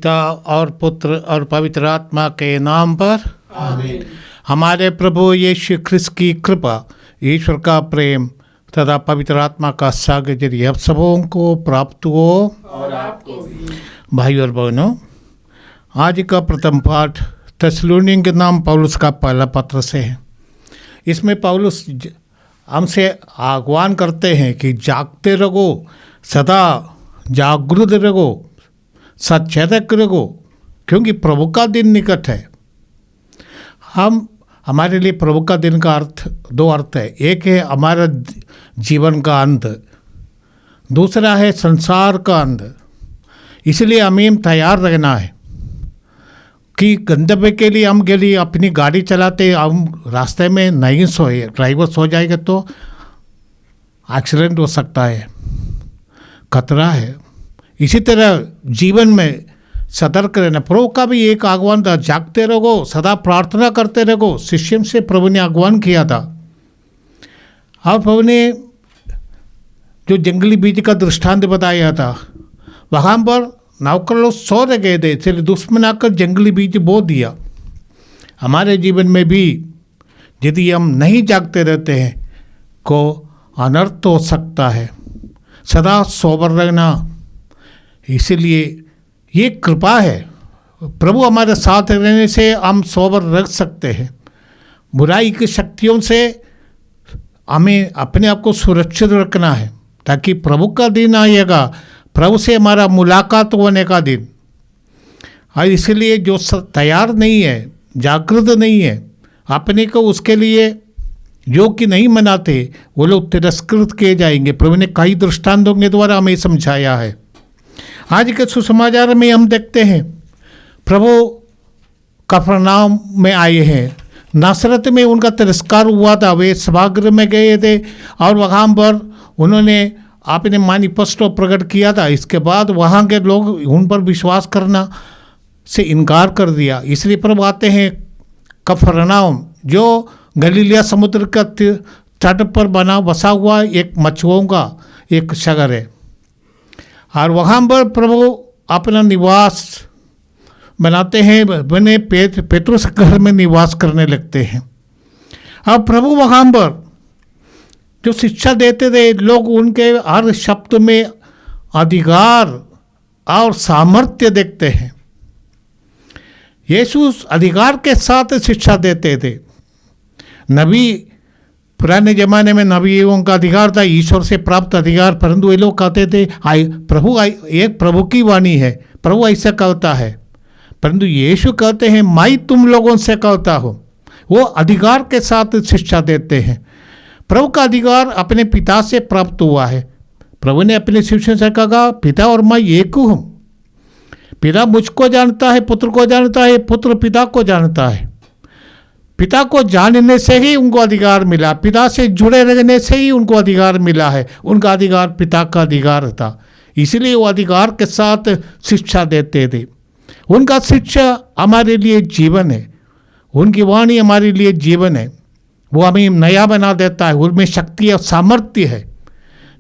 पिता और पुत्र और पवित्र आत्मा के नाम पर आमीन। हमारे प्रभु यीशु ख्रिस्त की कृपा, ईश्वर का प्रेम तथा पवित्र आत्मा का सागर यदि आप सबों को प्राप्त हो। और आपको भी। भाई और बहनों, आज का प्रथम पाठ थिस्सलुनीकियों के नाम पौलुस का पहला पत्र से है। इसमें पौलुस हमसे आह्वान करते हैं कि जागते रहो, सदा जागृत रहो, सचेतक रहो, क्योंकि प्रभु का दिन निकट है। हमारे लिए प्रभु का दिन का दो अर्थ है। एक है हमारा जीवन का अंत, दूसरा है संसार का अंत। इसलिए हमें तैयार रहना है कि गंतव्य के लिए हम के लिए अपनी गाड़ी चलाते हम रास्ते में नहीं सोए, ड्राइवर सो जाएगा तो एक्सीडेंट हो सकता है, खतरा है। इसी तरह जीवन में सतर्क रहना। प्रभु का भी एक आह्वान था, जागते रहो, सदा प्रार्थना करते रहो। शिष्यों से प्रभु ने आह्वान किया था। और प्रभु ने जो जंगली बीज का दृष्टांत बताया था, वहाँ पर नौकर लोग सो गए थे, इसलिए दुश्मन आकर जंगली बीज बो दिया। हमारे जीवन में भी यदि हम नहीं जागते रहते हैं को अनर्थ हो सकता है। सदा सोबर रहना, इसलिए ये कृपा है। प्रभु हमारे साथ रहने से हम सोबर रख सकते हैं। बुराई की शक्तियों से हमें अपने आप को सुरक्षित रखना है, ताकि प्रभु का दिन आएगा, प्रभु से हमारा मुलाकात होने का दिन। और इसलिए जो तैयार नहीं है, जागृत नहीं है, अपने को उसके लिए योग्य नहीं मनाते, वो लोग तिरस्कृत किए जाएंगे। प्रभु ने कई दृष्टांतों के द्वारा हमें समझाया है। आज के सुसमाचार में हम देखते हैं प्रभु कफरनाम में आए हैं। नासरत में उनका तिरस्कार हुआ था, वे सभागृह में गए थे और वहाँ पर उन्होंने आपने मैनिफेस्टो प्रकट किया था। इसके बाद वहाँ के लोग उन पर विश्वास करना से इनकार कर दिया। इसलिए प्रभु आते हैं कफरनाम, जो गलीलिया समुद्र का तट पर बसा हुआ एक मछुओं का एक शहर है। और वहाँ पर प्रभु अपना निवास बनाते हैं, बने पेतरुस घर में निवास करने लगते हैं। अब प्रभु वहाँ पर जो शिक्षा देते थे, लोग उनके हर शब्द में अधिकार और सामर्थ्य देखते हैं। यीशु अधिकार के साथ शिक्षा देते थे। नबी, पुराने ज़माने में नबियों का अधिकार था, ईश्वर से प्राप्त अधिकार, परंतु ये लोग कहते थे एक प्रभु की वाणी है, प्रभु ऐसा कहता है। परंतु यीशु कहते हैं मैं तुम लोगों से कहता हूँ। वो अधिकार के साथ शिक्षा देते हैं। प्रभु का अधिकार अपने पिता से प्राप्त हुआ है। प्रभु ने अपने शिष्यों से कहा, पिता और मैं एक हूँ। पिता मुझको जानता है, पुत्र को जानता है, पुत्र पिता को जानता है। पिता को जानने से ही उनको अधिकार मिला, पिता से जुड़े रहने से ही उनको अधिकार मिला है। उनका अधिकार पिता का अधिकार था, इसलिए वो अधिकार के साथ शिक्षा देते थे। उनका शिक्षा हमारे लिए जीवन है, उनकी वाणी हमारे लिए जीवन है। वो हमें नया बना देता है, उनमें शक्ति और सामर्थ्य है।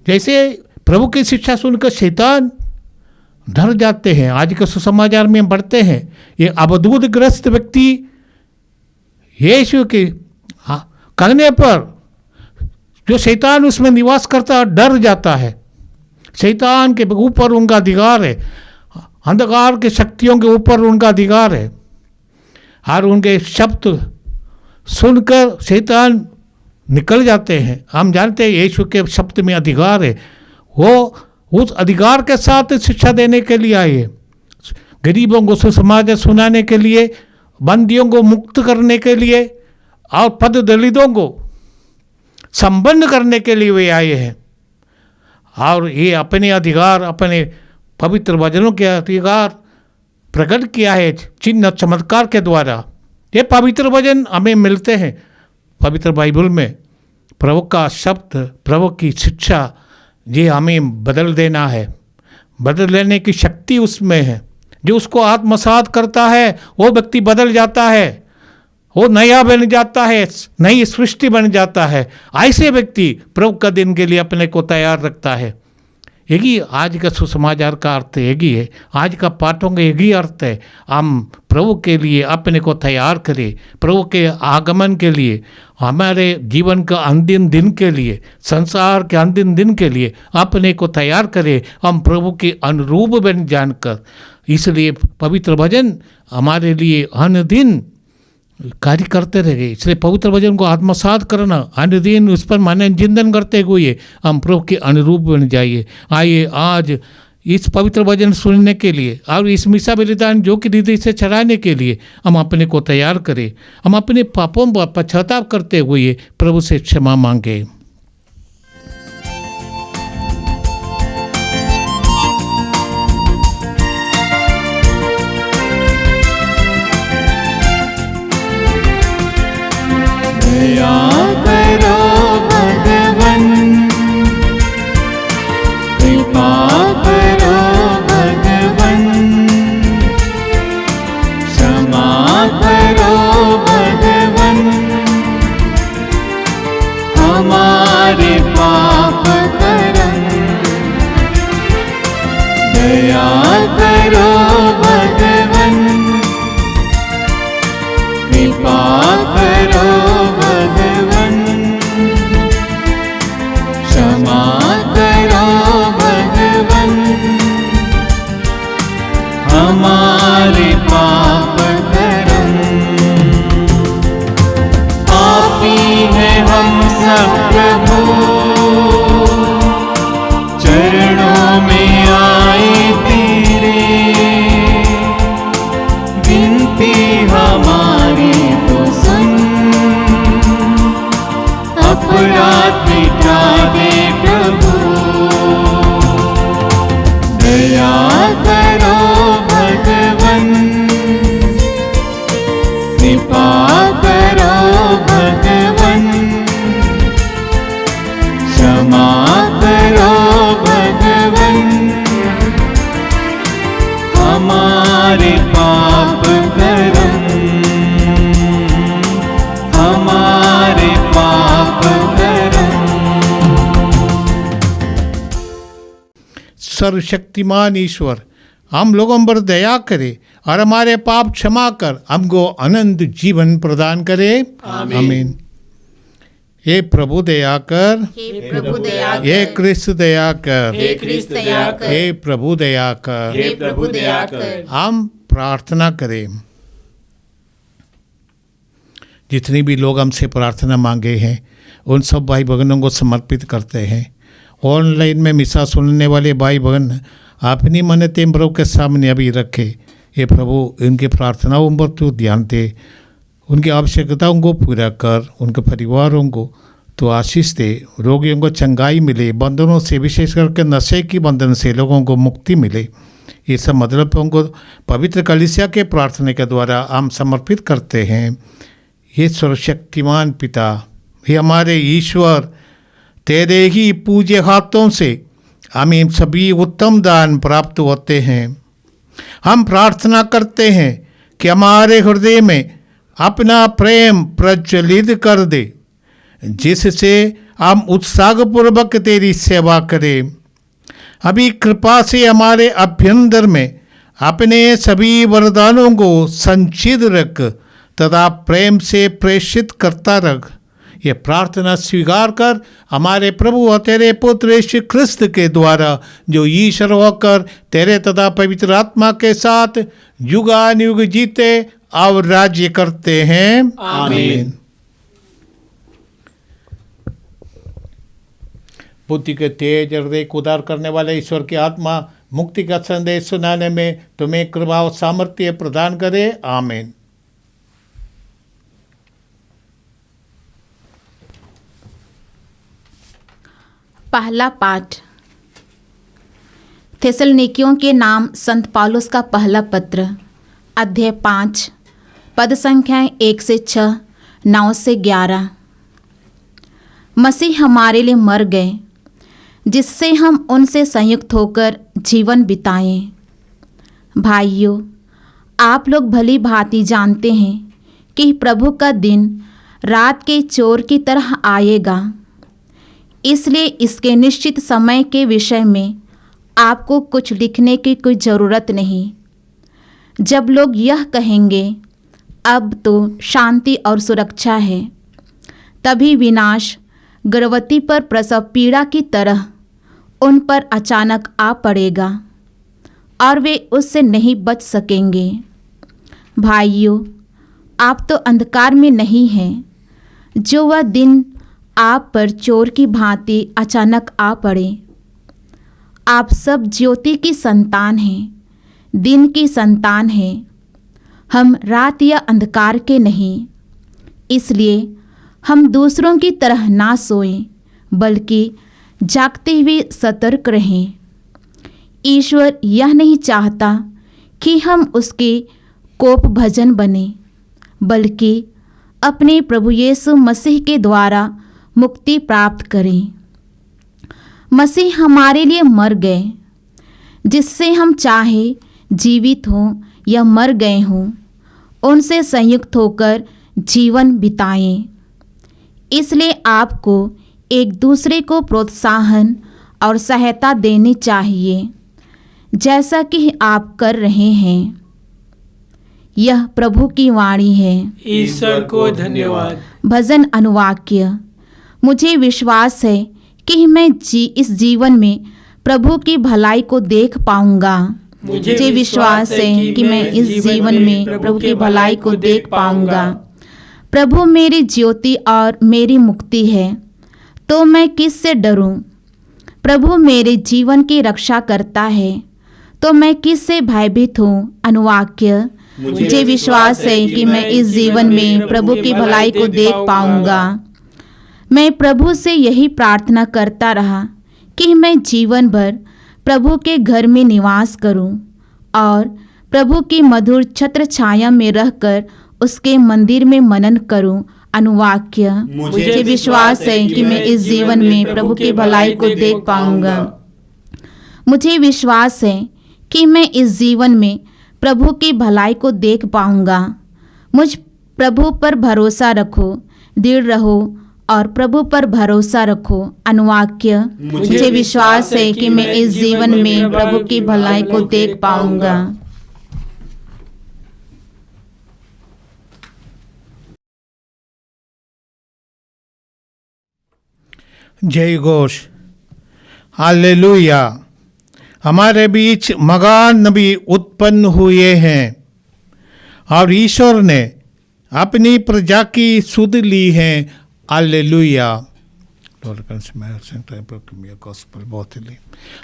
जैसे प्रभु की शिक्षा सुनकर शैतान डर जाते हैं। आज के सुसमाचार में हम पढ़ते हैं, ये अवधूतग्रस्त व्यक्ति यीशु के कहने पर जो शैतान उसमें निवास करता है डर जाता है। शैतान के ऊपर उनका अधिकार है, अंधकार के शक्तियों के ऊपर उनका अधिकार है। और उनके शब्द सुनकर शैतान निकल जाते हैं। हम जानते हैं यीशु के शब्द में अधिकार है। वो उस अधिकार के साथ शिक्षा देने के लिए आए हैं, गरीबों को सुसमाचार सुनाने के लिए, बंदियों को मुक्त करने के लिए और पद दलितों को संपन्न करने के लिए वे आए हैं। और ये अपने अधिकार, अपने पवित्र वचनों के अधिकार प्रकट किया है चिन्ह चमत्कार के द्वारा। ये पवित्र वचन हमें मिलते हैं पवित्र बाइबल में। प्रभु का शब्द, प्रभु की शिक्षा, ये हमें बदल देना है। बदल लेने की शक्ति उसमें है। जो उसको आत्मसात करता है वो व्यक्ति बदल जाता है, वो नया बन जाता है, नई सृष्टि बन जाता है। ऐसे व्यक्ति प्रभु का दिन के लिए अपने को तैयार रखता है। एक ही आज का सुसमाचार का अर्थ एक ही है, आज का पाठों का एक ही अर्थ है। हम प्रभु के लिए अपने को तैयार करें, प्रभु के आगमन के लिए, हमारे जीवन का अंतिम दिन के लिए, संसार के अंतिम दिन के लिए अपने को तैयार करें, हम प्रभु के अनुरूप बन जानकर। इसलिए पवित्र भजन हमारे लिए अनुदिन कार्य करते रहे। इसलिए पवित्र वचन को आत्मसात करना, अन्य दिन उस पर मन चिंतन करते हुए हम प्रभु के अनुरूप बन जाइए। आइए आज इस पवित्र वचन सुनने के लिए और इस मिसा बलिदान जो कि हृदय से चढ़ाने के लिए हम अपने को तैयार करें। हम अपने पापों पर पश्चाताप करते हुए प्रभु से क्षमा मांगे। दया करो भगवन, कृपा करो भगवन, क्षमा करो भगवन, हमारे पाप करम। दया करो भगवन, कृपा करो भगवन, क्षमा करो भगवन, हमारे पाप करम। पापी हैं हम सब प्रभु, चरणों में आए तेरे, विनती हमारी तो सुन, अपराध मिटा दे प्रभु। दया करो भगवन, कृपा करो भगवन, क्षमा करो भगवन, हमारे पाप करम, हमारे पाप करम। सर्वशक्तिमान ईश्वर हम लोगों पर दया करे और हमारे पाप क्षमा कर हमको अनंत जीवन प्रदान करे। आमीन। हे प्रभु दया कर, हे प्रभु दया कर, हे क्रिस्त दया कर, हे क्रिस्त दया कर, हे प्रभु दया कर। हे प्रभु दया कर। हम प्रार्थना करें। जितने भी लोग हमसे प्रार्थना मांगे हैं उन सब भाई बहनों को समर्पित करते हैं। ऑनलाइन में मिसा सुनने वाले भाई बहन अपनी मन्नतें प्रभु के सामने अभी रखे। हे प्रभु इनकी प्रार्थनाओं पर तू ध्यान दे, उनकी आवश्यकताओं को पूरा कर, उनके परिवारों को तो आशीष दे, रोगियों को चंगाई मिले, बंधनों से विशेष करके नशे की बंधन से लोगों को मुक्ति मिले। ये सब मतलबों को पवित्र कलीसिया के प्रार्थना के द्वारा हम समर्पित करते हैं। ये सर्वशक्तिमान पिता, हे हमारे ईश्वर, तेरे ही पूजे हाथों से हमें सभी उत्तम दान प्राप्त होते हैं। हम प्रार्थना करते हैं कि हमारे हृदय में अपना प्रेम प्रज्वलित कर दे, जिससे हम उत्साहपूर्वक तेरी सेवा करें। अभी कृपा से हमारे अभ्यंतर में अपने सभी वरदानों को संचित रख तथा प्रेम से प्रेषित करता रख। ये प्रार्थना स्वीकार कर हमारे प्रभु और तेरे पुत्र यीशु ख्रिस्त के द्वारा, जो ईश्वर होकर तेरे तथा पवित्र आत्मा के साथ युगानुयुग जीते और राज्य करते हैं। आमीन। बुद्धि के तेज हृदय को उदार करने वाले ईश्वर की आत्मा मुक्ति का संदेश सुनाने में तुम्हें कृपा और सामर्थ्य प्रदान करे। आमीन। पहला पाठ थेसलनिकियों के नाम संत पौलुस का पहला पत्र, अध्याय 5, पद संख्याएं 1 से 6, 9 से 11। मसीह हमारे लिए मर गए, जिससे हम उनसे संयुक्त होकर जीवन बिताएं। भाइयों, आप लोग भली भांति जानते हैं कि प्रभु का दिन रात के चोर की तरह आएगा। इसलिए इसके निश्चित समय के विषय में आपको कुछ लिखने की कोई ज़रूरत नहीं। जब लोग यह कहेंगे अब तो शांति और सुरक्षा है, तभी विनाश गर्भवती पर प्रसव पीड़ा की तरह उन पर अचानक आ पड़ेगा और वे उससे नहीं बच सकेंगे। भाइयों, आप तो अंधकार में नहीं हैं, जो वह दिन आप पर चोर की भांति अचानक आ पड़े। आप सब ज्योति की संतान हैं, दिन की संतान हैं। हम रात या अंधकार के नहीं। इसलिए हम दूसरों की तरह ना सोएं, बल्कि जागते हुए सतर्क रहें। ईश्वर यह नहीं चाहता कि हम उसके कोप भजन बने, बल्कि अपने प्रभु यीशु मसीह के द्वारा मुक्ति प्राप्त करें। मसीह हमारे लिए मर गए, जिससे हम चाहे जीवित हों या मर गए हों, उनसे संयुक्त होकर जीवन बिताएं। इसलिए आपको एक दूसरे को प्रोत्साहन और सहायता देनी चाहिए, जैसा कि आप कर रहे हैं। यह प्रभु की वाणी है। ईश्वर को धन्यवाद। भजन अनुवाक्य। मुझे विश्वास है कि मैं इस जीवन में प्रभु की भलाई को देख पाऊंगा। मुझे विश्वास है कि मैं इस जीवन में प्रभु की भलाई को देख पाऊंगा। प्रभु मेरी ज्योति और मेरी मुक्ति है, तो मैं किससे डरूं? प्रभु मेरे जीवन की रक्षा करता है, तो मैं किससे भयभीत हूँ? अनुवाक्य। मुझे विश्वास है कि मैं इस जीवन में प्रभु की भलाई को देख पाऊंगा। मैं प्रभु से यही प्रार्थना करता रहा कि मैं जीवन भर प्रभु के घर में निवास करूं और प्रभु की मधुर छत्र छाया में रहकर उसके मंदिर में मनन करूं। अनुवाक्य। मुझे विश्वास है कि मैं इस जीवन में प्रभु की भलाई को देख पाऊंगा। मुझे विश्वास है कि मैं इस जीवन में प्रभु की भलाई को देख पाऊंगा। मुझ प्रभु पर भरोसा रखो, दृढ़ रहो और प्रभु पर भरोसा रखो। अनुवाक्य। मुझे विश्वास है कि मैं इस जीवन में प्रभु की भलाई को देख पाऊंगा। जय घोष। हालेलुया। हमारे बीच मगान नबी उत्पन्न हुए हैं और ईश्वर ने अपनी प्रजा की सुध ली है। हालेलुया।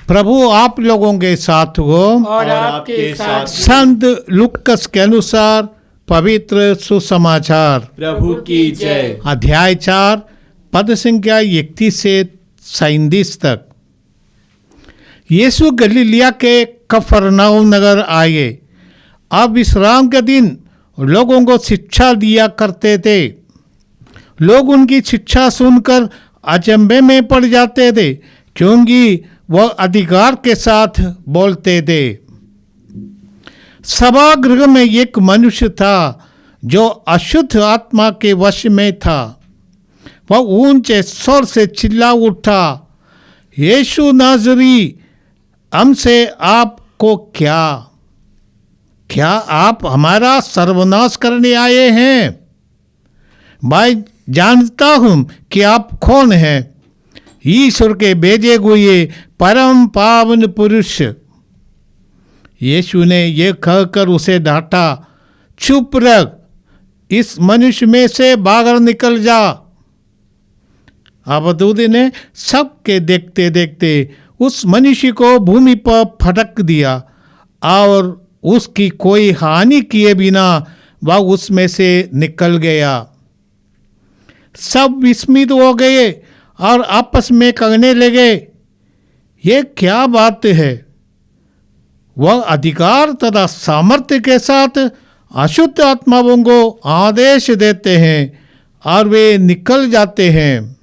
प्रभु आप लोगों के साथ हो और आपके साथ संत लूकास के अनुसार पवित्र सुसमाचार। प्रभु की जय। अध्याय 4 पद संख्या 31 से 37 तक। यीशु गलीलिया के कफरनहूम नगर आए। अब विश्राम के दिन लोगों को शिक्षा दिया करते थे। लोग उनकी शिक्षा सुनकर अचंभे में पड़ जाते थे, क्योंकि वह अधिकार के साथ बोलते थे। सभागृह में एक मनुष्य था जो अशुद्ध आत्मा के वश में था। वह ऊंचे स्वर से चिल्ला उठा, यीशु नाज़री, हमसे आपको क्या आप हमारा सर्वनाश करने आए हैं? मैं जानता हूं कि आप कौन हैं, ईश्वर के भेजे हुए परम पावन पुरुष। यीशु ने यह कहकर उसे डांटा, चुप रह, इस मनुष्य में से बाहर निकल जा। अबदूद ने सबके देखते देखते उस मनुष्य को भूमि पर फटक दिया और उसकी कोई हानि किए बिना वह उसमें से निकल गया। सब विस्मित हो गए और आपस में कहने लगे, ये क्या बात है? वह अधिकार तथा सामर्थ्य के साथ अशुद्ध आत्माओं को आदेश देते हैं और वे निकल जाते हैं।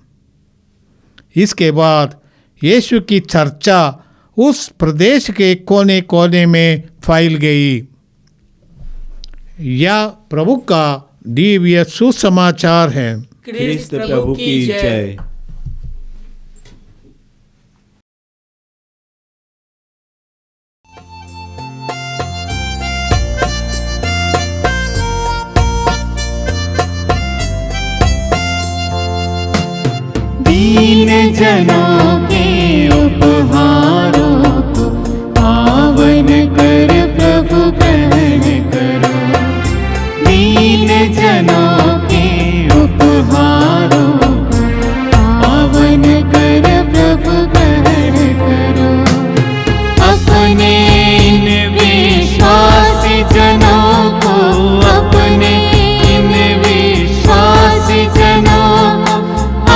इसके बाद यीशु की चर्चा उस प्रदेश के कोने कोने में फैल गई। यह प्रभु का दिव्य सुसमाचार है। क्रिस्त प्रभु की जय। दीन जनों के उपहारों को पावन कर प्रभु ग्रहण करो। दीन जनों के उपहारों को पावन कर प्रभु ग्रहण करो। अपने इन विश्वासी जनों को, अपने इन विश्वासी जनों को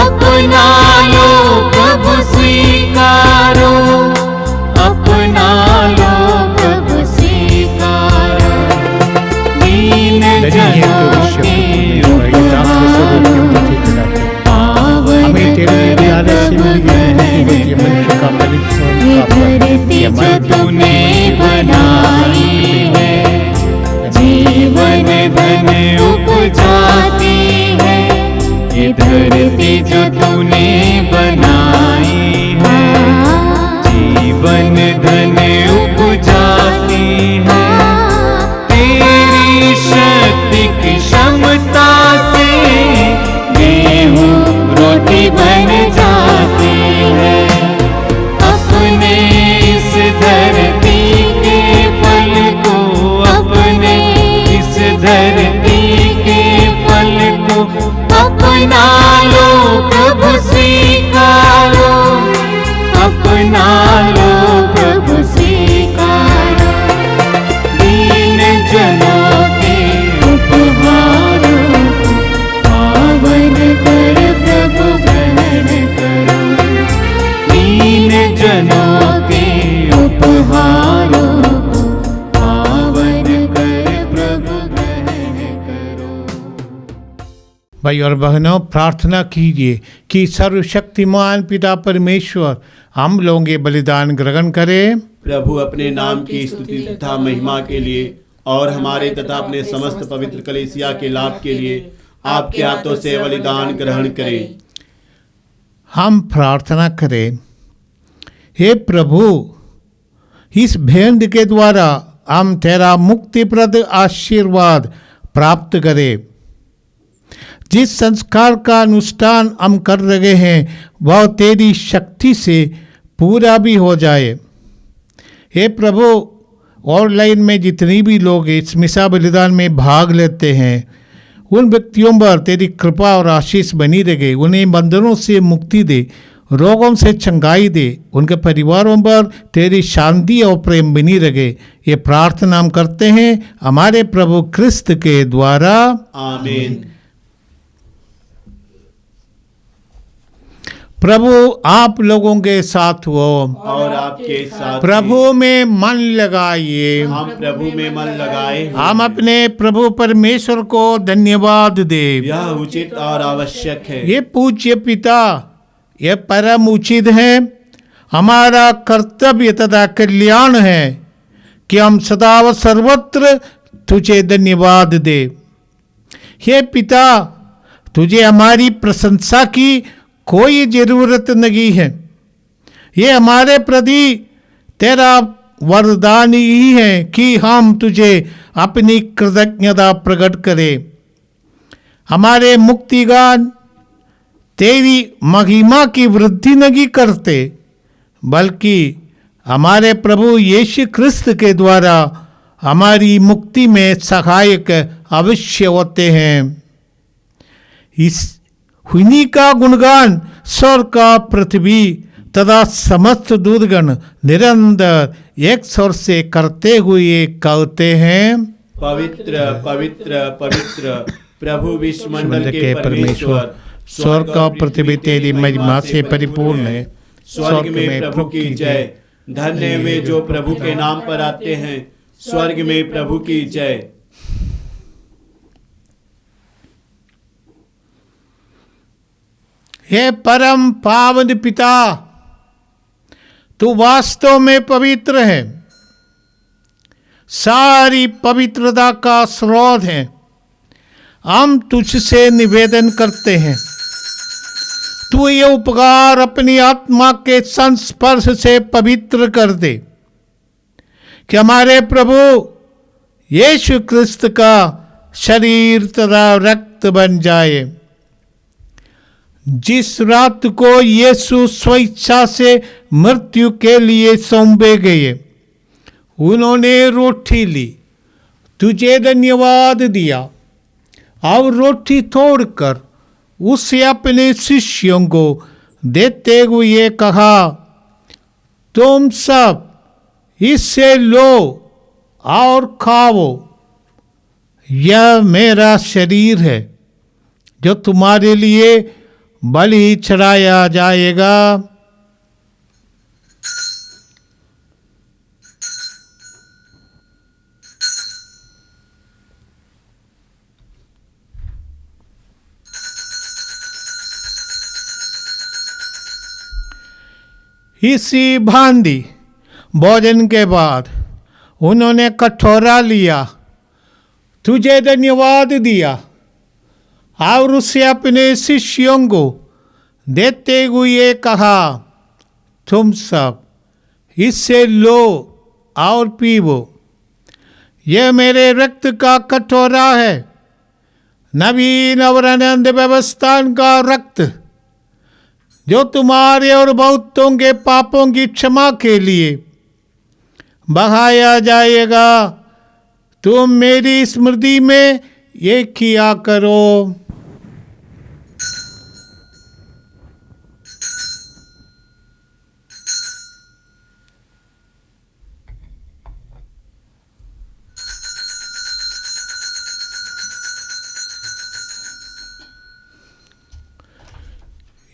अपना लो प्रभु स्वीकारो, अपना लो प्रभु स्वीकारो। दीन जनों के उपहारों पावन कर ये धरती जो तूने बनाई है, जीवन धन उपजाती है। ये धरती जो तूने बनाई है, जीवन धन उपजाती है। तेरी शक्ति की क्षमता से गेहूं रोटी बन जाती है। अपने इस धरती के फल को, अपने इस धरती के फल को अपना लो प्रभु स्वीकारो, अपना लो प्रभु स्वीकारो। दीन जनों के उपहारों को पावन कर प्रभु ग्रहण करो। दीन जनों के उपहारों को पावन कर प्रभु ग्रहण करो। भाई और बहनों, प्रार्थना कीजिए कि सर्वशक्तिमान पिता परमेश्वर हम लोगों के बलिदान ग्रहण करे। प्रभु अपने नाम की स्तुति तथा महिमा के लिए और हमारे तथा अपने समस्त पवित्र कलीसिया के लाभ के लिए आपके हाथों से बलिदान ग्रहण करें। हम प्रार्थना करें, हे प्रभु, इस भेंट के द्वारा हम तेरा मुक्तिप्रद आशीर्वाद प्राप्त करें। जिस संस्कार का अनुष्ठान हम कर रहे हैं वह तेरी शक्ति से पूरा भी हो जाए। हे प्रभु, ऑनलाइन में जितनी भी लोग इस मिसा बलिदान में भाग लेते हैं उन व्यक्तियों पर तेरी कृपा और आशीष बनी रहे। उन्हें बंधनों से मुक्ति दे, रोगों से चंगाई दे, उनके परिवारों पर तेरी शांति और प्रेम बनी रहे। ये प्रार्थना हम करते हैं हमारे प्रभु क्रिस्त के द्वारा, आमीन। प्रभु आप लोगों के साथ हो और आपके साथ प्रभु में मन लगाइए। हम प्रभु में मन लगाए, हम अपने प्रभु परमेश्वर को धन्यवाद दे। यह उचित और आवश्यक है। ये पूज्य पिता, ये परम उचित है, हमारा कर्तव्य तथा कल्याण है कि हम सदा व सर्वत्र तुझे धन्यवाद दे। हे पिता, तुझे हमारी प्रशंसा की कोई जरूरत नहीं है। ये हमारे प्रति तेरा वरदान ही है कि हम तुझे अपनी कृतज्ञता प्रकट करें। हमारे मुक्तिगान तेरी महिमा की वृद्धि नहीं करते, बल्कि हमारे प्रभु यीशु क्रिस्त के द्वारा हमारी मुक्ति में सहायक अवश्य होते हैं। इस हुनी का गुणगान स्वर्ग का पृथ्वी तथा समस्त दूतगण निरंतर एक स्वर से करते हुए कहते हैं, पवित्र पवित्र पवित्र प्रभु विश्वमंडल के परमेश्वर, स्वर्ग का पृथ्वी तेरी महिमा से परिपूर्ण है। स्वर्ग में प्रभु की जय। धन्य वे जो प्रभु के नाम पर आते हैं। स्वर्ग में प्रभु की जय। हे परम पावन पिता, तू वास्तव में पवित्र है, सारी पवित्रता का स्रोत है। हम तुझसे निवेदन करते हैं, तू ये उपकार अपनी आत्मा के संस्पर्श से पवित्र कर दे कि हमारे प्रभु यीशु क्रिस्त का शरीर तथा रक्त बन जाए। जिस रात को यीशु स्वेच्छा से मृत्यु के लिए सौंपे गए, उन्होंने रोटी ली, तुझे धन्यवाद दिया और रोटी तोड़कर उसे अपने शिष्यों को देते हुए कहा, तुम सब इससे लो और खाओ, यह मेरा शरीर है जो तुम्हारे लिए बलि चढ़ाया जाएगा। इसी भांति भोजन के बाद उन्होंने कटोरा लिया, तुझे धन्यवाद दिया और उसे अपने शिष्यों को देते हुए कहा, तुम सब इससे लो और पीवो, यह मेरे रक्त का कटोरा है, नवीन और अनंत व्यवस्था का रक्त, जो तुम्हारे और बहुतों के पापों की क्षमा के लिए बहाया जाएगा। तुम मेरी स्मृति में ये किया करो।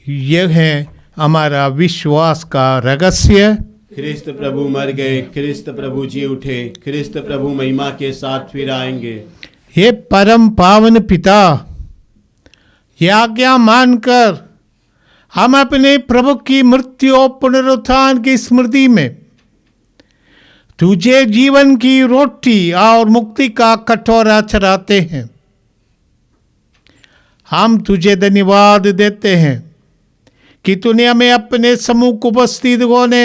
यह है हमारा विश्वास का रहस्य। ख्रिस्त प्रभु मर गए, ख्रिस्त प्रभु जी उठे, ख्रिस्त प्रभु महिमा के साथ फिर आएंगे। हे परम पावन पिता, यह आज्ञा मानकर हम अपने प्रभु की मृत्यु और पुनरुत्थान की स्मृति में तुझे जीवन की रोटी और मुक्ति का कटोरा चढ़ाते हैं। हम तुझे धन्यवाद देते हैं कि तूने हमें अपने सम्मुख उपस्थित होने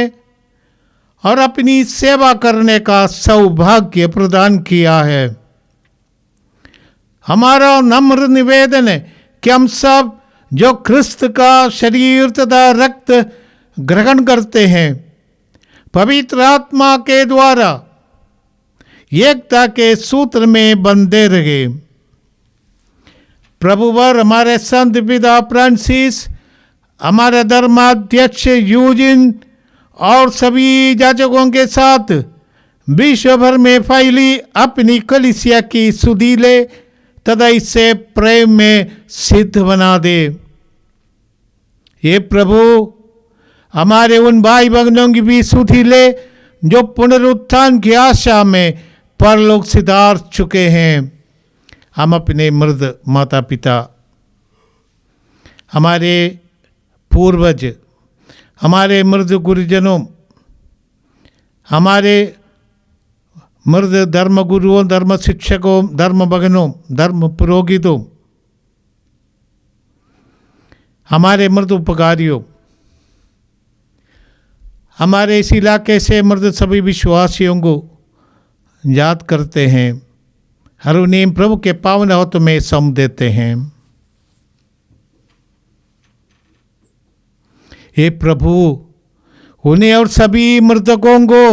और अपनी सेवा करने का सौभाग्य प्रदान किया है। हमारा नम्र निवेदन है कि हम सब जो ख्रिस्त का शरीर तथा रक्त ग्रहण करते हैं, पवित्र आत्मा के द्वारा एकता के सूत्र में बंधे रहे। प्रभुवर हमारे संत पिता फ्रांसिस, हमारे धर्माध्यक्ष यूजिन और सभी जाजकों के साथ विश्व भर में फैली अपनी कलीसिया की सुधि ले तथा इसे प्रेम में सिद्ध बना दे। ये प्रभु हमारे उन भाई बहनों की भी सुधि ले जो पुनरुत्थान की आशा में परलोक सिधार चुके हैं। हम अपने मृत माता पिता, हमारे पूर्वज, हमारे मृत गुरुजनों, हमारे मृत धर्म गुरुओं, धर्म शिक्षकों, धर्म भगनों, धर्म पुरोहितों, हमारे मृत उपकारियों, हमारे इस इलाके से मृत सभी विश्वासियों को याद करते हैं। हर उन्हें प्रभु के पावन हाथों में सौंप देते हैं। हे प्रभु, उन्हें और सभी मृतकों को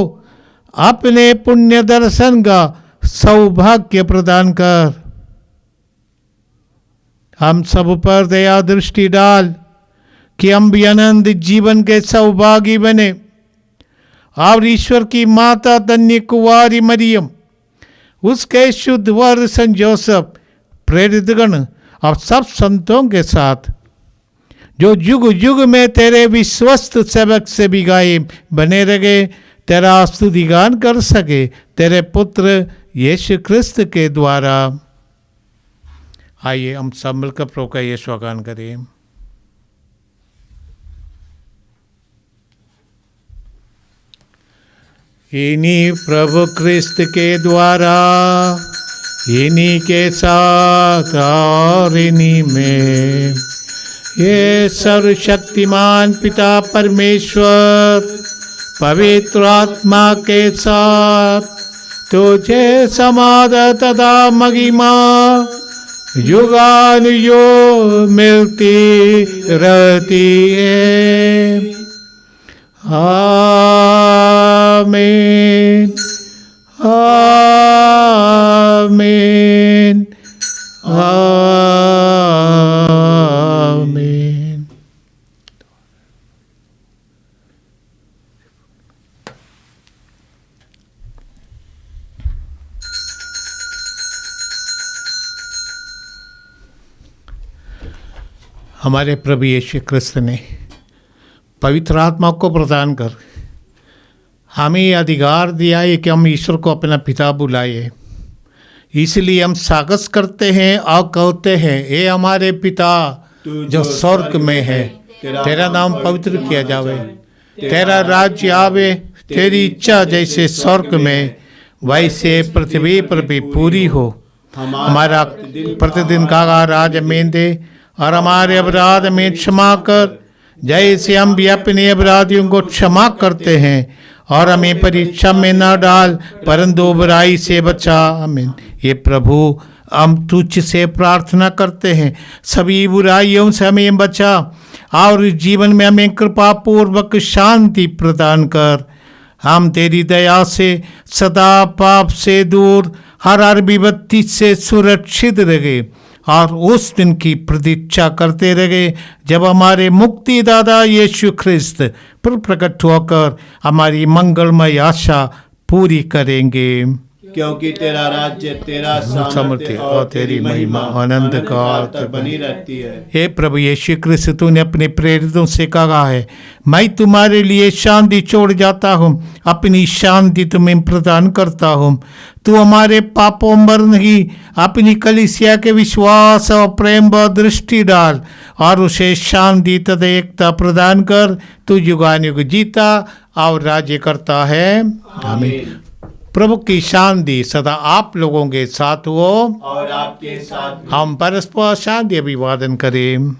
अपने पुण्य दर्शन का सौभाग्य प्रदान कर। हम सब पर दया दृष्टि डाल कि हम भी अनंत जीवन के सौभागी बने और ईश्वर की माता धन्य कुंवारी मरियम, उसके शुद्ध वर संत जोसेफ, प्रेरित गण और सब संतों के साथ जो युग युग में तेरे विश्वस्त सेवक से भी गायब बने रहे, तेरा स्तुति गान कर सके, तेरे पुत्र यीशु क्रिस्त के द्वारा। आइए हम सब मिलकर प्रभु का यीशु गान करें। इन्हीं प्रभु क्रिस्त के द्वारा, इन्हीं के साथ और इन्हीं में, ये सर्वशक्तिमान पिता परमेश्वर पवित्र आत्मा के साथ तुझे समाद तथा महिमा युगानुयुग मिलती रहती है। आमीन आमीन आमीन। हमारे प्रभु यीशु क्रिस्त ने पवित्र आत्मा को प्रदान कर हमें ये अधिकार दिया है कि हम ईश्वर को अपना पिता बुलाए। इसलिए हम सागस करते हैं और कहते हैं, हे हमारे पिता जो स्वर्ग में है, तेरा नाम पवित्र किया जावे, तेरा राज्य आवे, तेरी इच्छा जैसे स्वर्ग में वैसे पृथ्वी पर भी पूरी हो। हमारा प्रतिदिन का आहार आज हमें दे और हमारे अपराध में क्षमा कर जैसे हम भी अपने अपराधियों को क्षमा करते हैं, और हमें परीक्षा में न डाल परंतु बुराई से बचा। आमीन। ये प्रभु हम तुझ से प्रार्थना करते हैं, सभी बुराइयों से हमें बचा और जीवन में हमें कृपा पूर्वक शांति प्रदान कर। हम तेरी दया से सदा पाप से दूर हर विपत्ति से सुरक्षित रहे और उस दिन की प्रतीक्षा करते रहे जब हमारे मुक्तिदाता यीशु ख्रिस्त पर प्रकट होकर हमारी मंगलमय आशा पूरी करेंगे। क्योंकि तेरा राज्य, तेरा सामर्थ्य और तेरी महिमा अनंत काल तक बनी रहती है। हे प्रभु यीशु ख्रिस्त, तूने अपने प्रेरितों से कहा है, मैं तुम्हारे लिए शांति छोड़ जाता हूँ, अपनी शांति तुम्हें प्रदान करता हूँ। तू हमारे पापों पर नहीं, अपनी कलीसिया के विश्वास और प्रेम पर दृष्टि डाल और उसे शांति तथा एकता प्रदान कर। तू युगानुयुग जीता और राज्य करता है। आमीन। प्रभु की शांति सदा आप लोगों के साथ हो और आपके साथ। हम परस्पर शांति अभिवादन करें।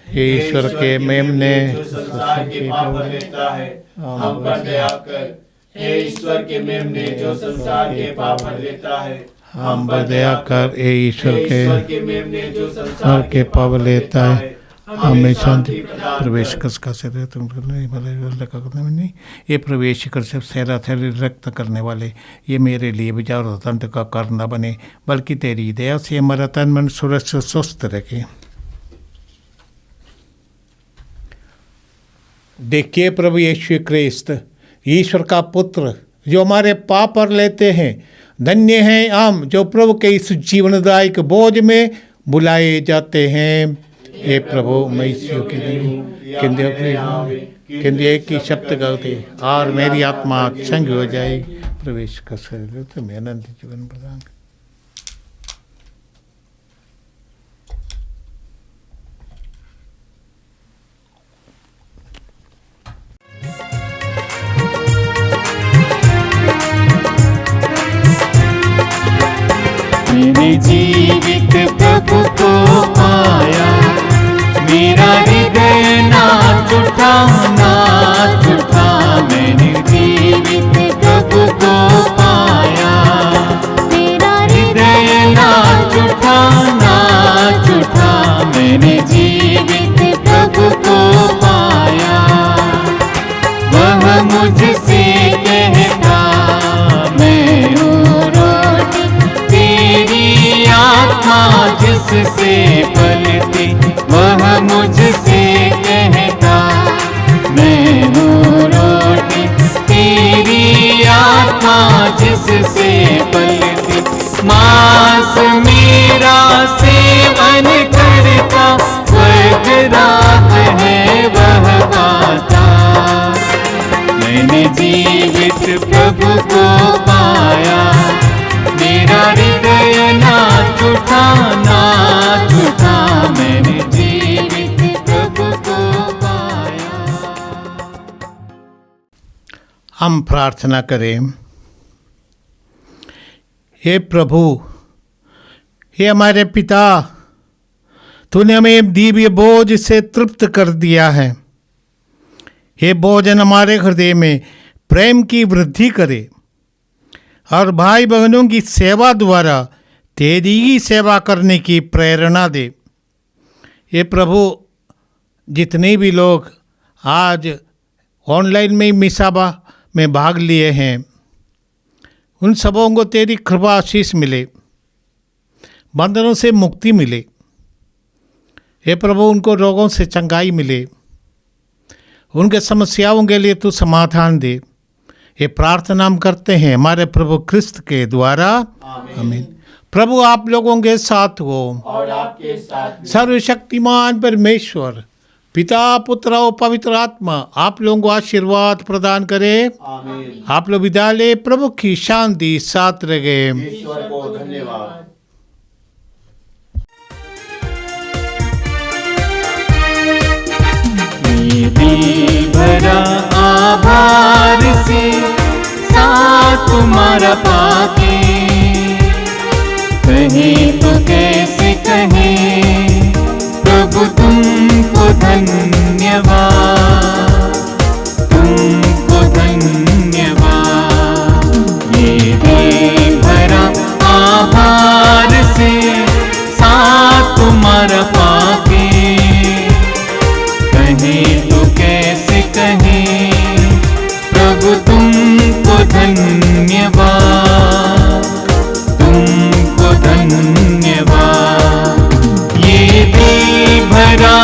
ईश्वर के मेमने जो संसार के पाप लेता है, हम पर दया कर। हे ईश्वर के मेमने जो संसार के पाप लेता है, हम पर दया कर। ईश्वर के मेमने जो संसार के पाप लेता है, हमें शांति प्रवेश का से तुम करने में नहीं। ये प्रवेश कर से सेरा रक्त करने वाले, ये मेरे लिए विचार और दंड का कारण न बने, बल्कि तेरी दया से हमारा तन मन सुरक्षित स्वस्थ रखे। देखिए प्रभु यीशु ख्रिस्त ईश्वर का पुत्र जो हमारे पाप पर लेते हैं। धन्य हैं हम जो प्रभु के इस जीवनदायक बोझ में बुलाए जाते हैं। हे प्रभु, मैं इसी के लिए केंद्रीय की शब्द गाते और मेरी आत्मा संग हो जाए। प्रवेश कर सकते तो मैं अनंत जीवन प्रदान। मैंने जीवित प्रभु को पाया, मेरा हृदय नाच उठा नाच उठा। मैंने जीवित प्रभु को पाया, मेरा हृदय नाच उठा नाच उठा। मैंने जीवित प्रभु को पाया, वह मुझसे कहता मैं हूँ रोटी तेरी आत्मा जिससे पलती। वह मुझसे कहता मैं हूँ रोटी तेरी आत्मा जिससे पलती। मांस मेरा सेवन करता, स्वर्ग रात है वह पाता। मैंने जीवित प्रभु को पाया, मेरा हृदय नाच उठा नाच उठा। मैंने जीवित प्रभु को पाया। हम प्रार्थना करें। हे प्रभु, हे हमारे पिता, तूने हमें दिव्य बोझ से तृप्त कर दिया है। हे भोजन हमारे हृदय में प्रेम की वृद्धि करे और भाई बहनों की सेवा द्वारा तेरी ही सेवा करने की प्रेरणा दे। ये प्रभु, जितने भी लोग आज ऑनलाइन में मिसाबा में भाग लिए हैं, उन सबों को तेरी कृपा आशीष मिले, बंधनों से मुक्ति मिले। हे प्रभु, उनको रोगों से चंगाई मिले, उनके समस्याओं के लिए तू समाधान दे। ये प्रार्थना हम करते हैं हमारे प्रभु क्रिस्त के द्वारा, आमीन। प्रभु आप लोगों के साथ हो और आपके साथ सर्वशक्तिमान परमेश्वर पिता, पुत्र और पवित्र आत्मा आप लोगों को आशीर्वाद प्रदान करे। आमीन। आप लोग विदा ले, प्रभु की शांति साथ रहे। ईश्वर को धन्यवाद। दिल भरा आभार से साथ तुम्हारा पाके, कहे तो कैसे कहे प्रभु तुमको धन्यवाद, तुमको धन्यवाद। ये दिल भरा आभार से साथ तुम्हारा पाके, कहे तो कैसे कहे प्रभु तुमको धन्यवाद, तुमको धन्यवाद। ये दिल भरा